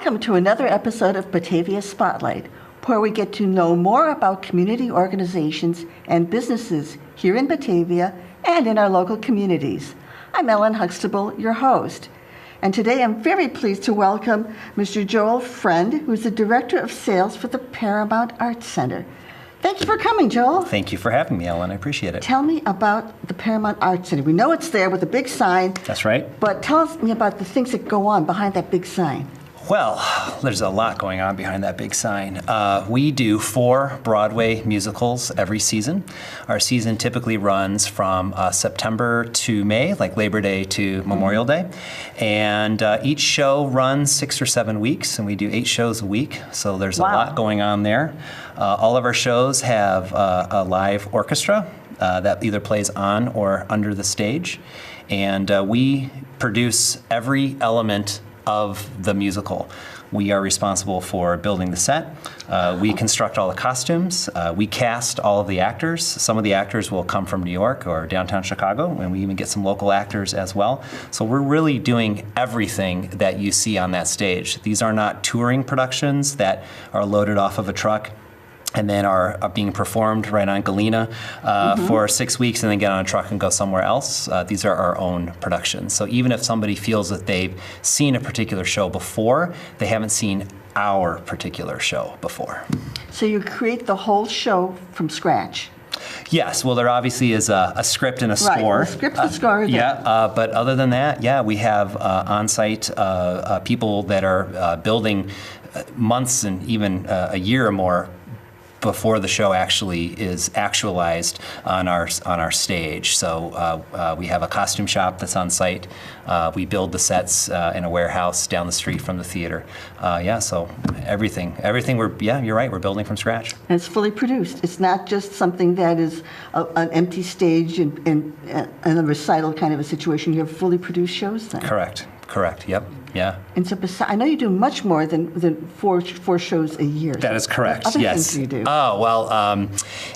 Welcome to another episode of Batavia Spotlight, where we get to know more about community organizations and businesses here in Batavia and in our local communities. I'm Ellen Huxtable, your host. And today I'm very pleased to welcome Mr. Joel Friend, who's the Director of Sales for the Paramount Arts Center. Thank you for coming, Joel. Thank you for having me, Ellen. I appreciate it. Tell me about the Paramount Arts Center. We know it's there with a big sign. That's right. But tell me about the things that go on behind that big sign. Well, there's a lot going on behind that big sign. We do 4 Broadway musicals every season. Our season typically runs from September to May, like Labor Day to Memorial Day. And each show runs 6 or 7 weeks, and we do 8 shows a week. So there's a lot going on there. All of our shows have a live orchestra that either plays on or under the stage. And we produce every element of the musical. We are responsible for building the set. We construct all the costumes. We cast all of the actors. Some of the actors will come from New York or downtown Chicago, and we even get some local actors as well. So we're really doing everything that you see on that stage. These are not touring productions that are loaded off of a truck and then are being performed right on Galena for 6 weeks and then get on a truck and go somewhere else. These are our own productions. So even if somebody feels that they've seen a particular show before, they haven't seen our particular show before. So you create the whole show from scratch? Yes, well, there obviously is a script and a score. Right, a script and score. But other than that, we have on-site people that are building months and even a year or more before the show actually is actualized on our stage. So we have a costume shop that's on site. We build the sets in a warehouse down the street from the theater. So everything you're right, we're building from scratch. And it's fully produced. It's not just something that is an empty stage and a recital kind of a situation. You have fully produced shows then. Correct, yep. Yeah. And so I know you do much more than four shows a year. That is correct. Other yes. things you do. Oh well,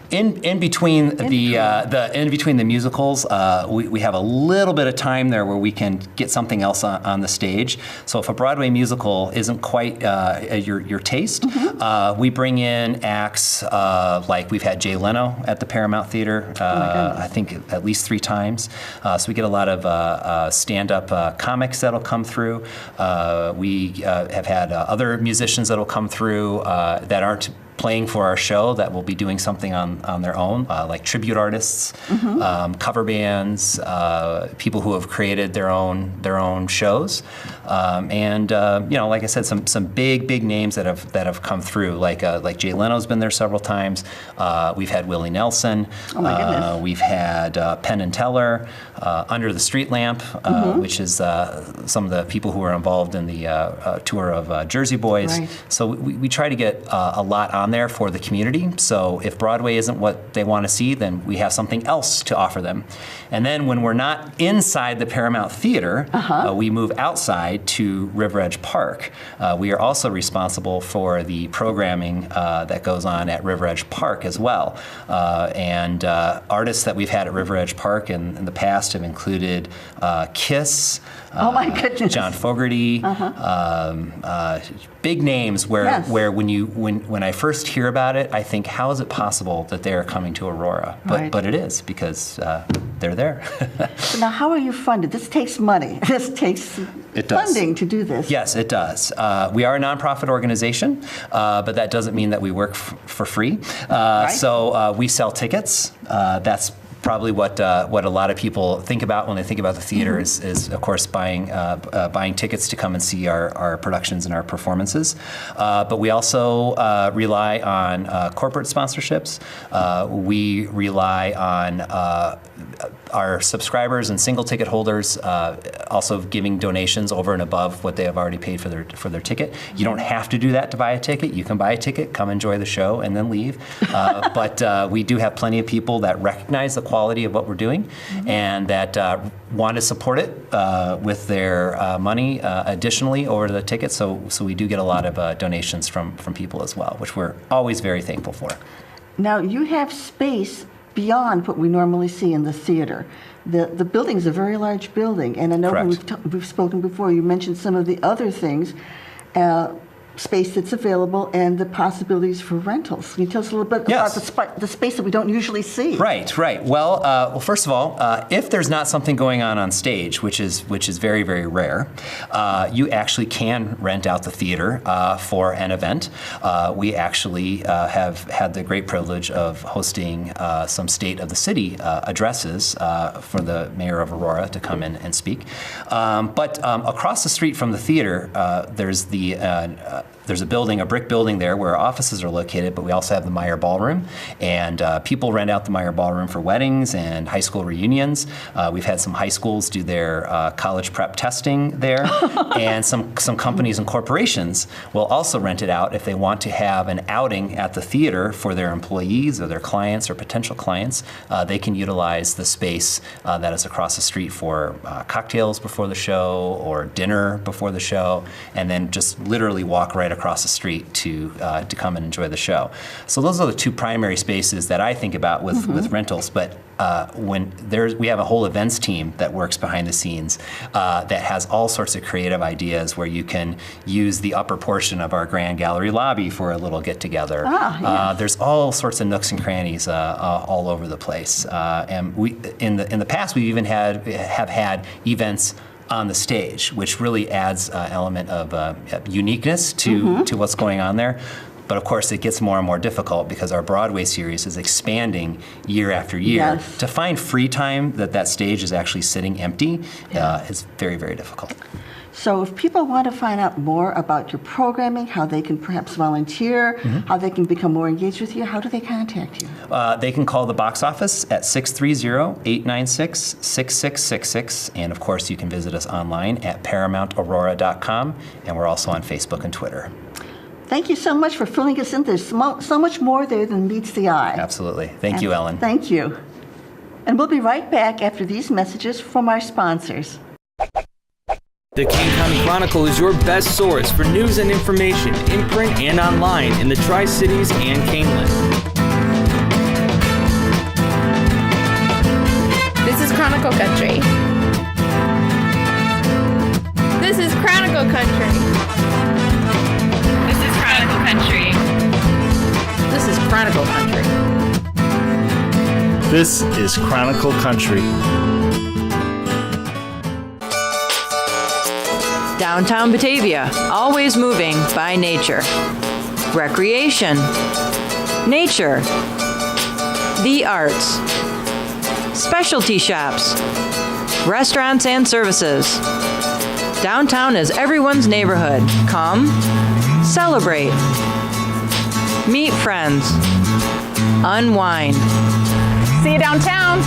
in between the musicals, we have a little bit of time there where we can get something else on the stage. So if a Broadway musical isn't quite your taste, we bring in acts like we've had Jay Leno at the Paramount Theater. I think at least 3 times. So we get a lot of stand-up comics that'll come through. We have had other musicians that'll come through that aren't playing for our show that will be doing something on their own, like tribute artists, cover bands, people who have created their own shows, and like I said, some big names that have come through. Like Jay Leno's been there several times. We've had Willie Nelson. Oh my goodness. We've had Penn and Teller, Under the Street Lamp, which is some of the people who are involved in the tour of Jersey Boys. Right. So we try to get a lot on there for the community. So if Broadway isn't what they want to see, then we have something else to offer them. And then when we're not inside the Paramount Theater, we move outside to River Edge Park. We are also responsible for the programming that goes on at River Edge Park as well. And artists that we've had at River Edge Park in the past have included Kiss, oh my goodness, John Fogerty, big names where when I first hear about it, I think, how is it possible that they are coming to Aurora? But it is, because they're there. So now, how are you funded? This takes money. This takes funding to do this. Yes, it does. We are a nonprofit organization, but that doesn't mean that we work for free. So we sell tickets. That's probably what a lot of people think about when they think about the theater is of course buying tickets to come and see our productions and our performances. But we also rely on corporate sponsorships. We rely on our subscribers and single ticket holders also giving donations over and above what they have already paid for their ticket. You don't have to do that to buy a ticket. You can buy a ticket, come enjoy the show, and then leave. But we do have plenty of people that recognize the quality of what we're doing and that want to support it with their money additionally over the ticket. So we do get a lot of donations from people as well, which we're always very thankful for. Now, you have space beyond what we normally see in the theater. The building's a very large building, and I know we've spoken before, you mentioned some of the other things, space that's available and the possibilities for rentals. Can you tell us a little bit Yes. about the space that we don't usually see? Right. Well, first of all, if there's not something going on stage, which is very, very rare, you actually can rent out the theater for an event. We actually have had the great privilege of hosting some State of the City addresses for the mayor of Aurora to come in and speak. But across the street from the theater, there's a building, a brick building there where our offices are located, but we also have the Meyer Ballroom. And people rent out the Meyer Ballroom for weddings and high school reunions. We've had some high schools do their college prep testing there. And some companies and corporations will also rent it out if they want to have an outing at the theater for their employees or their clients or potential clients. They can utilize the space that is across the street for cocktails before the show or dinner before the show, and then just literally walk right across the street to come and enjoy the show. So those are the two primary spaces that I think about with rentals. But we have a whole events team that works behind the scenes that has all sorts of creative ideas where you can use the upper portion of our grand gallery lobby for a little get together. Yes. There's all sorts of nooks and crannies all over the place. And we in the past we even have had events on the stage, which really adds an element of uniqueness to what's going on there. But of course, it gets more and more difficult because our Broadway series is expanding year after year. Yes. To find free time that stage is actually sitting empty is very, very difficult. So if people want to find out more about your programming, how they can perhaps volunteer, how they can become more engaged with you, how do they contact you? They can call the box office at 630-896-6666. And of course, you can visit us online at ParamountAurora.com. And we're also on Facebook and Twitter. Thank you so much for filling us in. There's so much more there than meets the eye. Absolutely. Thank you, Ellen. Thank you. And we'll be right back after these messages from our sponsors. The Kane County Chronicle is your best source for news and information in print and online in the Tri-Cities and Caneland. This is Chronicle Country. This is Chronicle Country. This is Chronicle Country. This is Chronicle Country. This is Chronicle Country. Downtown Batavia, always moving by nature. Recreation. Nature. The arts. Specialty shops. Restaurants and services. Downtown is everyone's neighborhood. Come, celebrate. Meet friends. Unwind. See you downtown.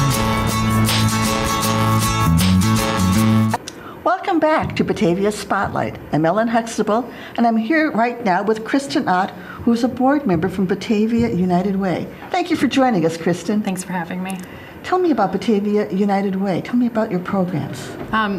Welcome back to Batavia Spotlight. I'm Ellen Huxtable, and I'm here right now with Kristen Ott, who's a board member from Batavia United Way. Thank you for joining us, Kristen. Thanks for having me. Tell me about Batavia United Way. Tell me about your programs.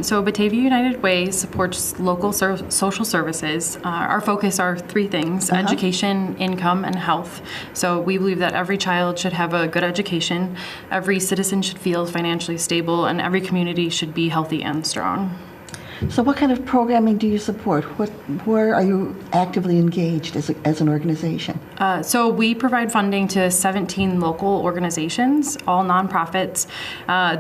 So Batavia United Way supports local social services. Our focus are three things: education, income, and health. So we believe that every child should have a good education, every citizen should feel financially stable, and every community should be healthy and strong. So what kind of programming do you support? Where are you actively engaged as an organization? So we provide funding to 17 local organizations, all nonprofits.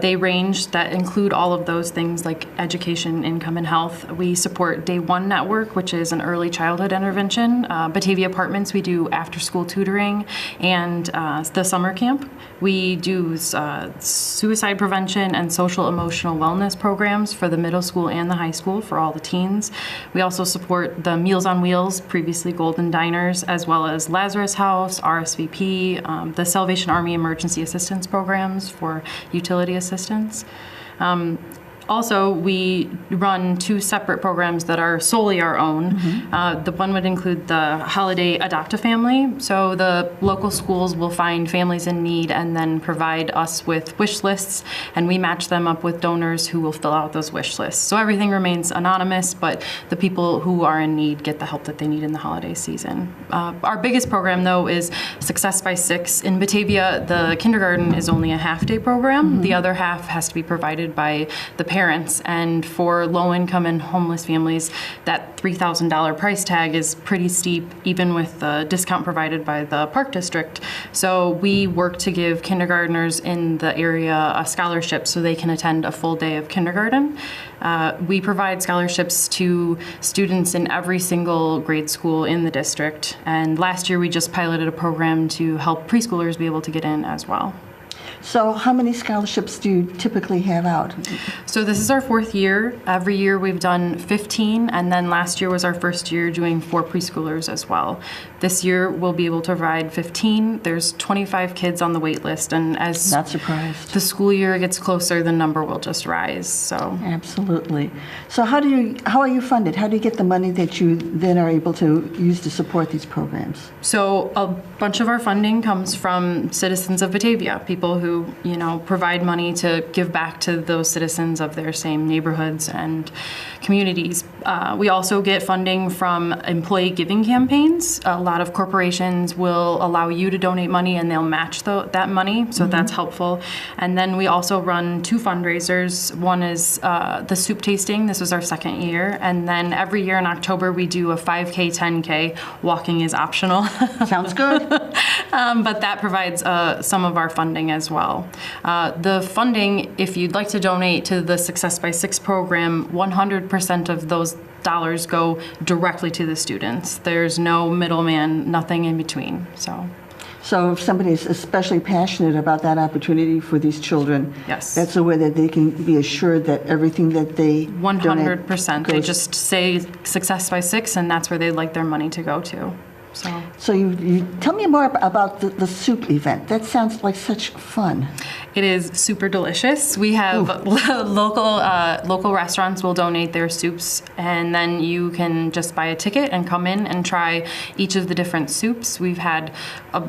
They range that include all of those things like education, income, and health. We support Day One Network, which is an early childhood intervention. Batavia Apartments, we do after-school tutoring, and the summer camp. We do suicide prevention and social emotional wellness programs for the middle school and the high school for all the teens. We also support the Meals on Wheels, previously Golden Diners, as well as Lazarus House, RSVP, the Salvation Army Emergency Assistance Programs for utility assistance. Also, we run two separate programs that are solely our own. The one would include the Holiday Adopt-A-Family. So the local schools will find families in need and then provide us with wish lists, and we match them up with donors who will fill out those wish lists. So everything remains anonymous, but the people who are in need get the help that they need in the holiday season. Our biggest program, though, is Success by Six. In Batavia, the kindergarten is only a half-day program. The other half has to be provided by the parents. And for low-income and homeless families, that $3,000 price tag is pretty steep, even with the discount provided by the Park District. So we work to give kindergartners in the area a scholarship so they can attend a full day of kindergarten. We provide scholarships to students in every single grade school in the district. And last year we just piloted a program to help preschoolers be able to get in as well. So how many scholarships do you typically have out? So this is our 4th year. Every year we've done 15, and then last year was our first year doing 4 preschoolers as well. This year we'll be able to provide 15. There's 25 kids on the wait list, and as Not surprised. the school year gets closer, the number will just rise. So Absolutely. So how are you funded? How do you get the money that you then are able to use to support these programs? So a bunch of our funding comes from citizens of Batavia, people who, provide money to give back to those citizens of their same neighborhoods and communities. We also get funding from employee giving campaigns. A lot of corporations will allow you to donate money and they'll match that money, so that's helpful. And then we also run 2 fundraisers. One is the soup tasting. This was our 2nd year. And then every year in October we do a 5K, 10K. Walking is optional. Sounds good. But that provides some of our funding as well. The funding, if you'd like to donate to the Success by 6 program, 100% of those dollars go directly to the students. There's no middleman, nothing in between. So if somebody is especially passionate about that opportunity for these children, Yes. that's a way that they can be assured that everything that they 100%. They goes- just say Success by 6, and that's where they'd like their money to go to. So you tell me more about the soup event. That sounds like such fun. It is super delicious. We have local restaurants will donate their soups, and then you can just buy a ticket and come in and try each of the different soups. We've had a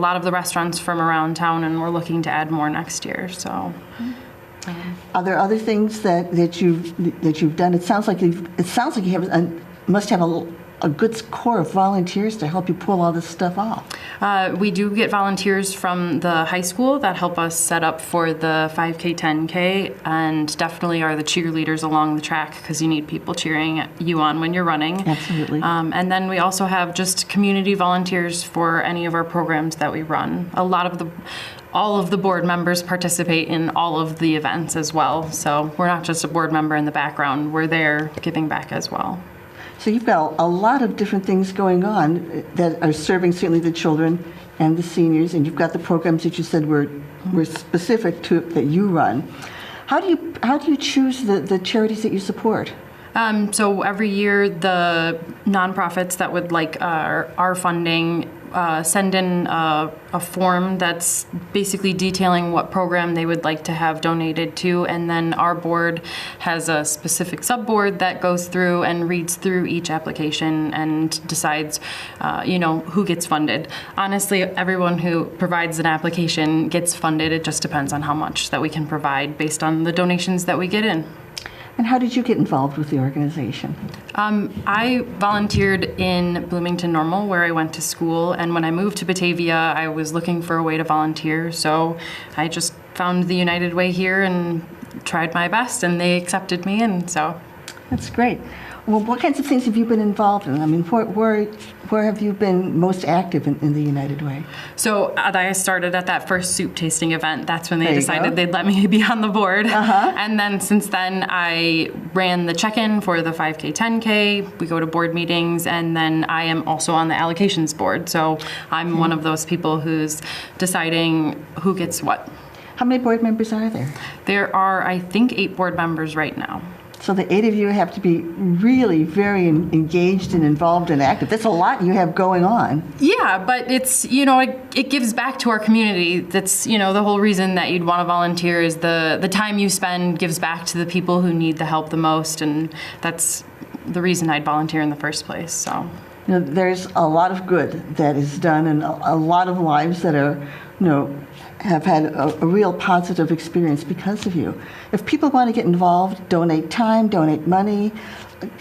lot of the restaurants from around town, and we're looking to add more next year. So. Are there other things that you've done? It sounds like you must have a good core of volunteers to help you pull all this stuff off. We do get volunteers from the high school that help us set up for the 5K, 10K, and definitely are the cheerleaders along the track because you need people cheering you on when you're running. Absolutely. And then we also have just community volunteers for any of our programs that we run. All of the board members participate in all of the events as well. So we're not just a board member in the background, we're there giving back as well. So you've got a lot of different things going on that are serving certainly the children and the seniors, and you've got the programs that you said were specific to that you run. How do you choose the charities that you support? So every year, the nonprofits that would like our funding send in a form that's basically detailing what program they would like to have donated to, and then our board has a specific subboard that goes through and reads through each application and decides, who gets funded. Honestly, everyone who provides an application gets funded. It just depends on how much that we can provide based on the donations that we get in. And how did you get involved with the organization? I volunteered in Bloomington Normal, where I went to school, and when I moved to Batavia, I was looking for a way to volunteer, so I just found the United Way here and tried my best, and they accepted me, and so. That's great. Well, what kinds of things have you been involved in? I mean, where have you been most active in the United Way? So I started at that first soup tasting event. That's when they There you decided go. they'd let me be on the board. And then since then, I ran the check-in for the 5K, 10K. We go to board meetings, and then I am also on the allocations board. So I'm one of those people who's deciding who gets what. How many board members are there? There are, I think, 8 board members right now. So the 8 of you have to be really very engaged and involved and active. That's a lot you have going on. Yeah, but it's, it gives back to our community. That's, the whole reason that you'd want to volunteer is the time you spend gives back to the people who need the help the most, and that's the reason I'd volunteer in the first place, so. There's a lot of good that is done and a lot of lives that are, have had a real positive experience because of you. If people want to get involved, donate time, donate money,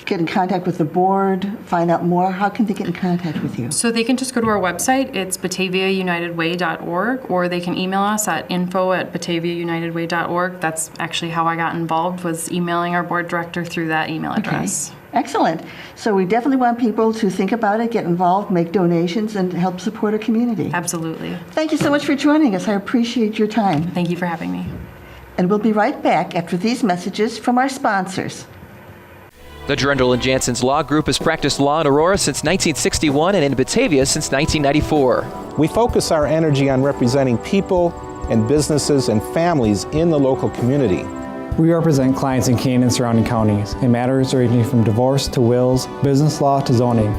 get in contact with the board, find out more, how can they get in contact with you? So they can just go to our website. It's bataviaunitedway.org, or they can email us at info@bataviaunitedway.org. That's actually how I got involved, was emailing our board director through that email address. Excellent. So we definitely want people to think about it, get involved, make donations, and help support our community. Absolutely. Thank you so much for joining us. I appreciate your time. Thank you for having me. And we'll be right back after these messages from our sponsors. The Drendel and Jansen's Law Group has practiced law in Aurora since 1961 and in Batavia since 1994. We focus our energy on representing people and businesses and families in the local community. We represent clients in Kane and surrounding counties in matters ranging from divorce to wills, business law to zoning.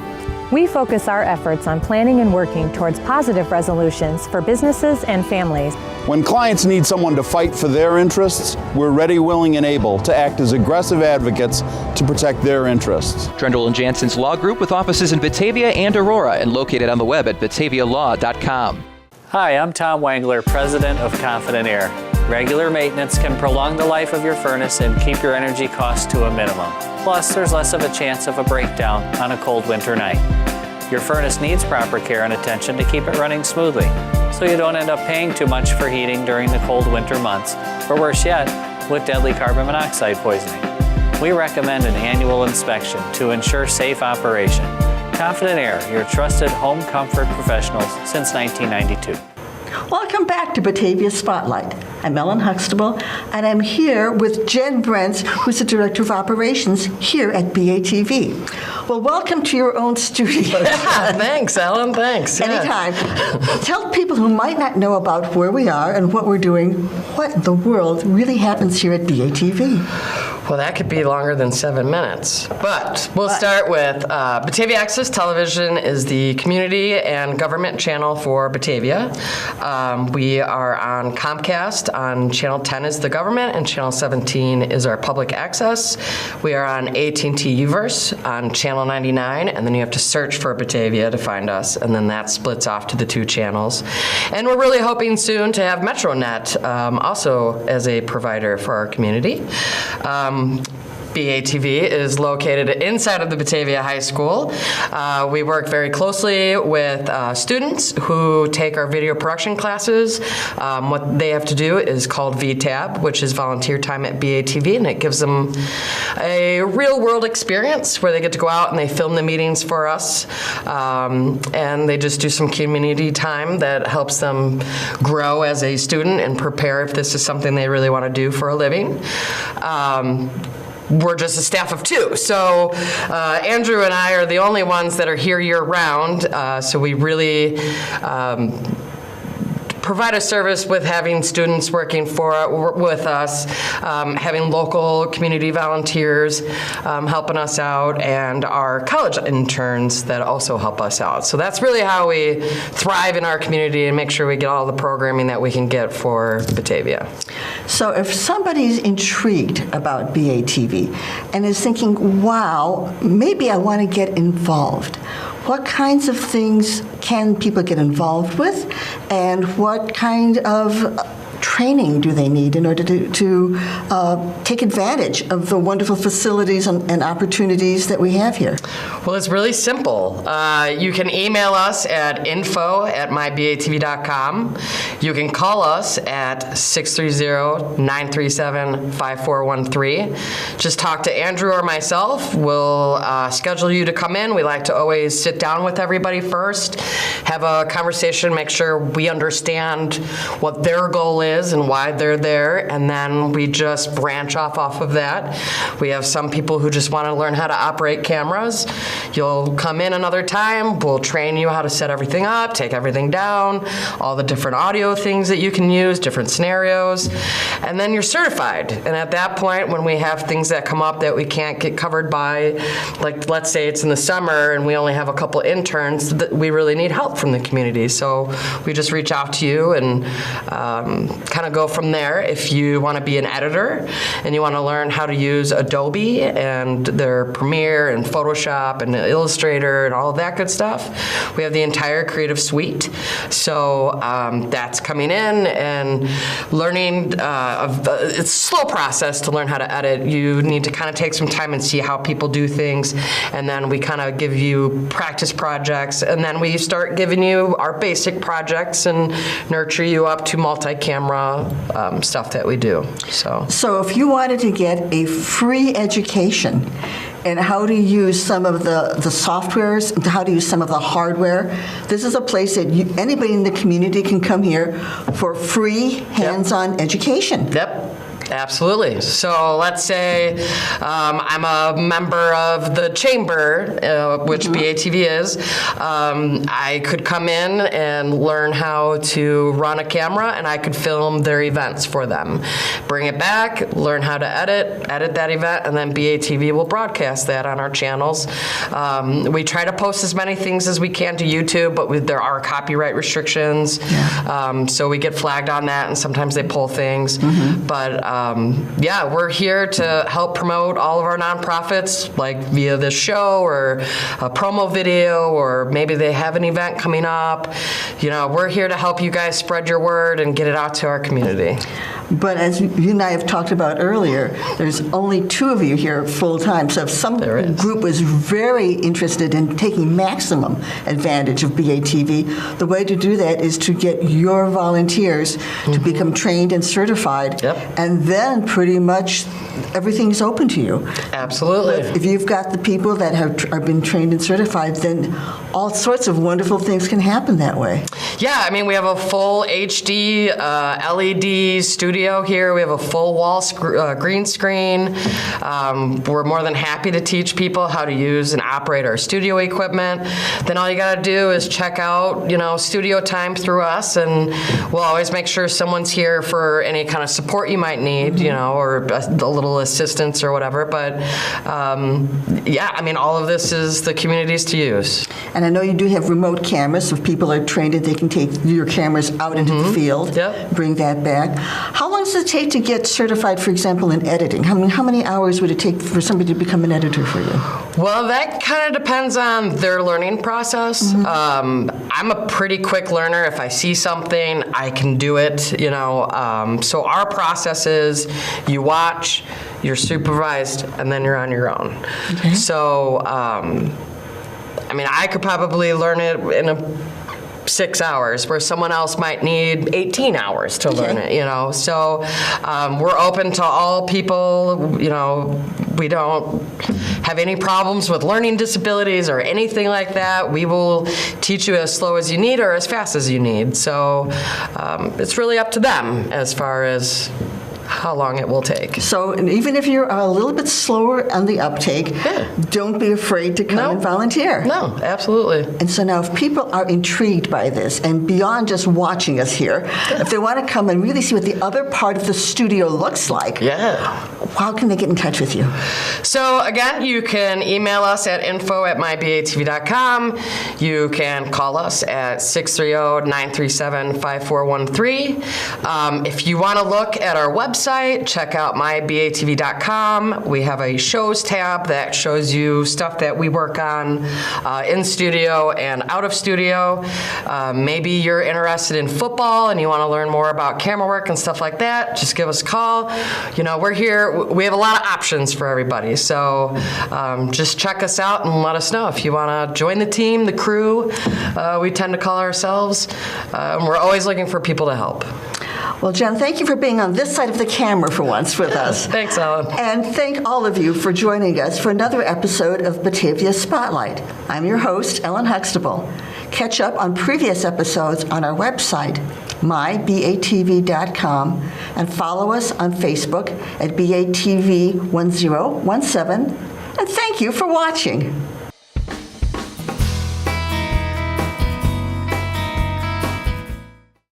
We focus our efforts on planning and working towards positive resolutions for businesses and families. When clients need someone to fight for their interests, we're ready, willing, and able to act as aggressive advocates to protect their interests. Drendel and Jansen's Law Group with offices in Batavia and Aurora and located on the web at batavialaw.com. Hi, I'm Tom Wangler, president of Confident Air. Regular maintenance can prolong the life of your furnace and keep your energy costs to a minimum. Plus, there's less of a chance of a breakdown on a cold winter night. Your furnace needs proper care and attention to keep it running smoothly, so you don't end up paying too much for heating during the cold winter months, or worse yet, with deadly carbon monoxide poisoning. We recommend an annual inspection to ensure safe operation. Confident Air, your trusted home comfort professionals since 1992. Welcome back to Batavia Spotlight. I'm Ellen Huxtable, and I'm here with Jen Brentz, who's the Director of Operations here at BATV. Well, welcome to your own studio. Thanks, Ellen. Thanks. Anytime. Tell people who might not know about where we are and what we're doing, what in the world really happens here at BATV. Well, that could be longer than 7 minutes. But we'll start with Batavia Access Television is the community and government channel for Batavia. We are on Comcast. On Channel 10 is the government, and Channel 17 is our public access. We are on AT&T Uverse on Channel 99, and then you have to search for Batavia to find us, and then that splits off to the 2 channels. And we're really hoping soon to have MetroNet also as a provider for our community. BATV is located inside of the Batavia High School. We work very closely with students who take our video production classes. What they have to do is called VTAB, which is volunteer time at BATV, and it gives them a real world experience where they get to go out and they film the meetings for us, and they just do some community time that helps them grow as a student and prepare if this is something they really want to do for a living. We're just a staff of 2. So Andrew and I are the only ones that are here year-round, so we really provide a service with having students working with us, having local community volunteers helping us out, and our college interns that also help us out. So that's really how we thrive in our community and make sure we get all the programming that we can get for Batavia. So if somebody's intrigued about BATV and is thinking, wow, maybe I want to get involved, what kinds of things can people get involved with, and what kind of training do they need in order to take advantage of the wonderful facilities and opportunities that we have here? Well, it's really simple. You can email us at info@mybatv.com. You can call us at 630-937-5413. Just talk to Andrew or myself. We'll schedule you to come in. We like to always sit down with everybody first, have a conversation, make sure we understand what their goal is and why they're there, and then we just branch off of that. We have some people who just want to learn how to operate cameras. You'll come in another time, we'll train you how to set everything up, take everything down, all the different audio things that you can use, different scenarios, and then you're certified. And at that point, when we have things that come up that we can't get covered by, like let's say it's in the summer and we only have a couple interns, we really need help from the community. So we just reach out to you and kind kind of go from there. If you want to be an editor and you want to learn how to use Adobe and their Premiere and Photoshop and Illustrator and all of that good stuff, we have the entire creative suite. So that's coming in and learning. It's a slow process to learn how to edit. You need to kind of take some time and see how people do things, and then we kind of give you practice projects, and then we start giving you our basic projects and nurture you up to multi-camera stuff that we do. So if you wanted to get a free education and how to use some of the softwares, and how to use some of the hardware, this is a place that anybody in the community can come here for free hands-on education. Yep. Absolutely. So let's say I'm a member of the chamber, which BATV is. I could come in and learn how to run a camera, and I could film their events for them. Bring it back, learn how to edit that event, and then BATV will broadcast that on our channels. We try to post as many things as we can to YouTube, but there are copyright restrictions. So we get flagged on that, and sometimes they pull things. But yeah, we're here to help promote all of our nonprofits, like via this show or a promo video, or maybe they have an event coming up. You know, we're here to help you guys spread your word and get it out to our community. But as you and I have talked about earlier, there's only 2 of you here full-time. So if some group was very interested in taking maximum advantage of BATV, the way to do that is to get your volunteers to become trained and certified, and then pretty much everything's open to you. Absolutely. If you've got the people that have been trained and certified, then all sorts of wonderful things can happen that way. Yeah, I mean, we have a full HD LED studio here. We have a full wall green screen. We're more than happy to teach people how to use and operate our studio equipment. Then all you got to do is check out, studio time through us, and we'll always make sure someone's here for any kind of support you might need, or a little assistance or whatever. But yeah, I mean, all of this is the community's to use. And I know you do have remote cameras, so if people are trained, they can take your cameras out into the field, bring that back. How long does it take to get certified, for example, in editing? How many hours would it take for somebody to become an editor for you? Well, that kind of depends on their learning process. I'm a pretty quick learner. If I see something, I can do it, So our process is you watch, you're supervised, and then you're on your own. Okay. So, I mean, I could probably learn it in 6 hours, where someone else might need 18 hours to learn it, So we're open to all people, we don't have any problems with learning disabilities or anything like that. We will teach you as slow as you need or as fast as you need. So it's really up to them as far as how long it will take. So even if you're a little bit slower on the uptake, don't be afraid to come and volunteer. No, absolutely. And so now if people are intrigued by this and beyond just watching us here, if they want to come and really see what the other part of the studio looks like, how can they get in touch with you? So again, you can email us at info@mybatv.com. You can call us at 630-937-5413. If you want to look at our website, check out mybatv.com. We have a shows tab that shows you stuff that we work on in studio and out of studio. Maybe you're interested in football and you want to learn more about camera work and stuff like that, just give us a call. We're here. We have a lot of options for everybody. So just check us out and let us know if you want to join the team, the crew. We tend to call ourselves. We're always looking for people to help. Well, Jen, thank you for being on this side of the camera for once with us. Thanks, Ellen. And thank all of you for joining us for another episode of Batavia Spotlight. I'm your host, Ellen Huxtable. Catch up on previous episodes on our website, mybatv.com, and follow us on Facebook at BATV1017. And thank you for watching.